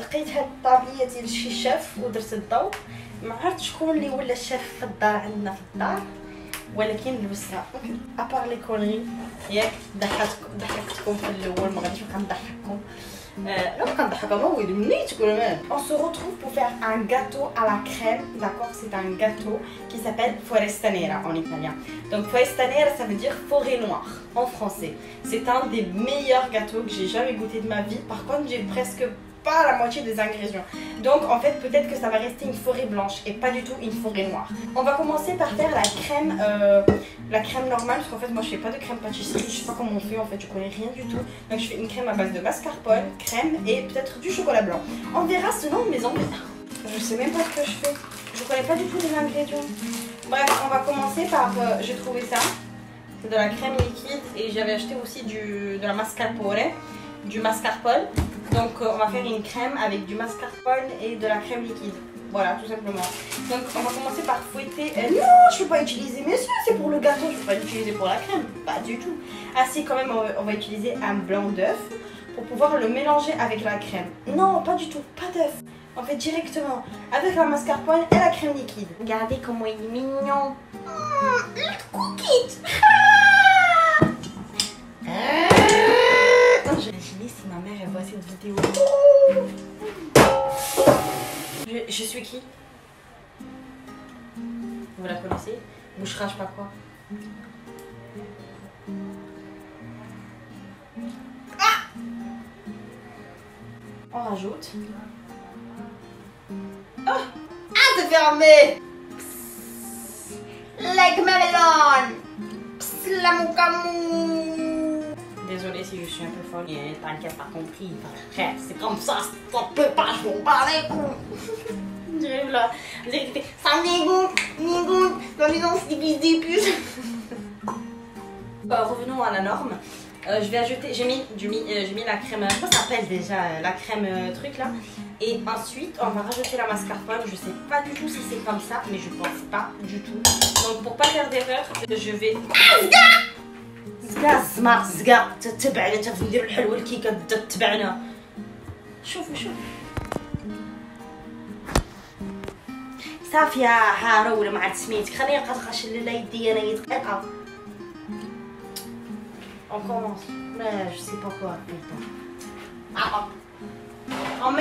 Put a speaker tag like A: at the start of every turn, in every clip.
A: لقيت هاد الطابليه ديال شي شيف ودرت الضوء. ما عرفتش شكون اللي ولا الشيف في الدار عندنا في الدار، ولكن لبسها ابار لي كونري ياك. ضحكتكم في الاول، ما غاديش نبقى نضحككم. لا بقى نضحك انا ويلي مني تقول مان. On se retrouve pour faire un gâteau à la crème, d'accord? C'est un gâteau qui s'appelle forestanera en italien. Donc forestanera ça veut dire forêt noire en français. C'est un des meilleurs gâteaux que j'ai jamais goûté de ma vie. Par contre, j'ai presque pas la moitié des ingrédients. Donc en fait peut-être que ça va rester une forêt blanche et pas du tout une forêt noire. On va commencer par faire la crème normale, parce qu'en fait moi je fais pas de crème pâtisserie, je sais pas comment on fait en fait, je connais rien du tout. Donc je fais une crème à base de mascarpone, crème et peut-être du chocolat blanc. On verra selon mes envies. Je sais même pas ce que je fais, je connais pas du tout les ingrédients. Bref, on va commencer par, j'ai trouvé ça, c'est de la crème liquide et j'avais acheté aussi de la mascarpone, du mascarpone. Donc on va faire une crème avec du mascarpone et de la crème liquide. Voilà, tout simplement. Donc on va commencer par fouetter. Non, je ne vais pas utiliser, messieurs, c'est pour le gâteau, je ne vais pas l'utiliser pour la crème. Pas du tout. Ah si, quand même, on va utiliser un blanc d'œuf pour pouvoir le mélanger avec la crème. Non, pas du tout, pas d'œuf. On fait directement avec la mascarpone et la crème liquide. Regardez comment il est mignon. Le cookie. Imaginez si ma mère elle voit cette vidéo. Je suis qui? Vous la connaissez? Bouchera, je sais pas quoi. Ah, on rajoute. Oh, ah, c'est fermé. Like melon. La moukamou. Désolée si je suis un peu folle, t'inquiète, pas compris. Frère, c'est comme ça peut pas, je vous parler. J'arrive là, ça m'égoute, dans les dents, c'est des puces. Revenons à la norme. Je vais ajouter, j'ai mis la crème, comment ça s'appelle déjà, la crème truc là. Et ensuite, on va rajouter la mascarpone. Je sais pas du tout si c'est comme ça, mais je pense pas du tout. Donc pour pas faire d'erreur, je vais... زقا الزمار زقا تتبعنا تفي نديرو الحلوه الكيكه تتبعنا. شوفوا صافي يا حاره ولا ما عاد سميتك، خليني نقطقش لا يدي انا دقيقه. On commence. Mais je sais pas quoi. Ah. On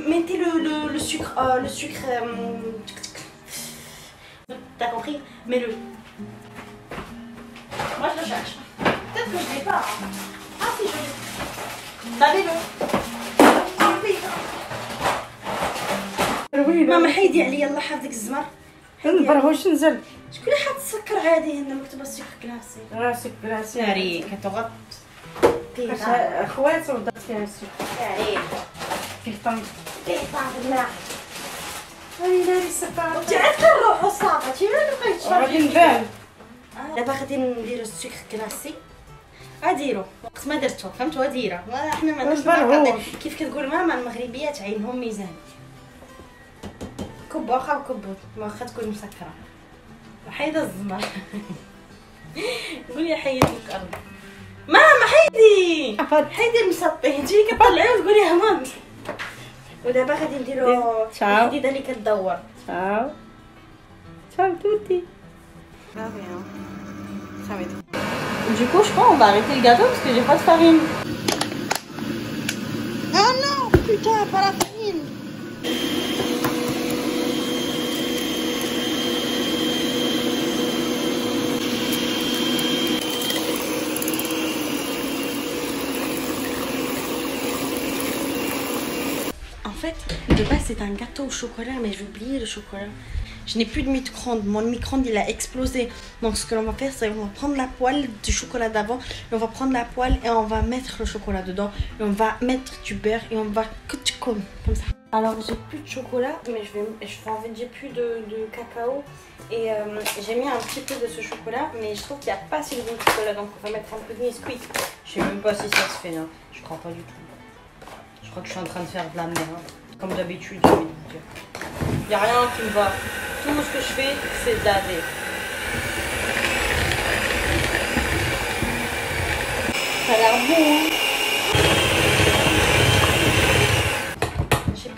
A: mettez le sucre, T'as compris? Mets-le. Moi je le cherche. Peut-être que je l'ai pas. Ah si, je l'ai. Savez-le. ماما حيدي عليا الله يحفظك الزمر.
B: نبرهوش نزل.
A: شكون اللي حاط السكر عادي هنا مكتوبه سكر كلاسي؟
B: سكر كلاسي.
A: ناري كتغط.
B: خوات وضعت فيها السكر.
A: ناري.
B: في الطن.
A: طاح الماء.
B: هاي داري السكر.
A: تعال كنروحو صافي، تي ما بقيتش
B: غادي نبان.
A: دابا غادي نديرو السكر كلاسي. اديرو وقت ما درتو فهمتوا ديره. حنا ما عندناش كيف كتقول ماما المغربيات عينهم ميزان. كب واخا وكب واخا تكون مسكره. حيد الزمر. قولي حيد الارض. ماما حيدي المسطح تجي كطلعي وتقولي همان. ودابا غادي نديرو الجديده اللي كتدور.
B: تشاو توتي.
A: Du coup, je crois qu'on va arrêter le gâteau parce que j'ai pas de farine. Oh non, putain, pas la farine. En fait, de base, c'est un gâteau au chocolat, mais j'ai oublié le chocolat. Je n'ai plus de micro-ondes, mon micro-ondes il a explosé. Donc ce que l'on va faire, c'est qu'on va prendre la poêle du chocolat d'avant, et on va prendre la poêle et on va mettre le chocolat dedans, et on va mettre du beurre et on va comme ça. Alors j'ai plus de chocolat, mais en fait j'ai plus de cacao, et j'ai mis un petit peu de ce chocolat, mais je trouve qu'il n'y a pas assez de goût de chocolat, donc on va mettre un peu de Nesquik. Je sais même pas si ça se fait, hein. Je crois pas du tout. Je crois que je suis en train de faire de la merde, comme d'habitude. Il n'y a rien qui me va. Tout ce que je fais, c'est de laver. Ça a l'air bon, hein. Je sais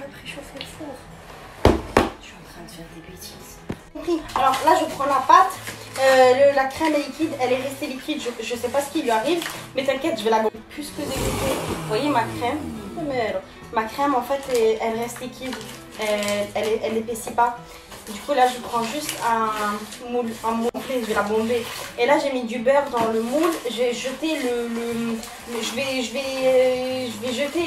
A: Alors là, je prends la pâte. La crème est liquide, elle est restée liquide. Je sais pas ce qui lui arrive, mais t'inquiète, je vais la gonfler. Plus que dégoûtée. Vous voyez ma crème? Ma crème en fait, elle reste liquide. Elle n'épaissit pas. Du coup là je prends juste un moule, je vais la bomber. Et là j'ai mis du beurre dans le moule. Je vais jeter je vais jeter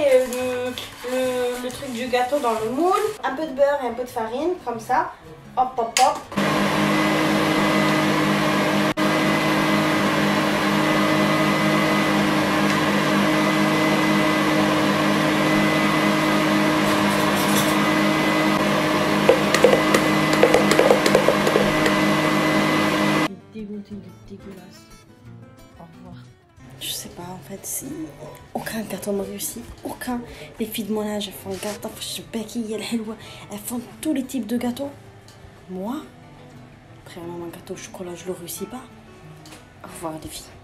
A: le truc du gâteau dans le moule. Un peu de beurre et un peu de farine comme ça. Hop hop hop.
B: Dégueulasse. Au revoir.
A: Je sais pas en fait, si aucun gâteau ne réussit, aucun. Les filles de mon âge elles font gâteau, elles font tous les types de gâteaux. Moi, après un gâteau au chocolat je le réussis pas. Au revoir les filles.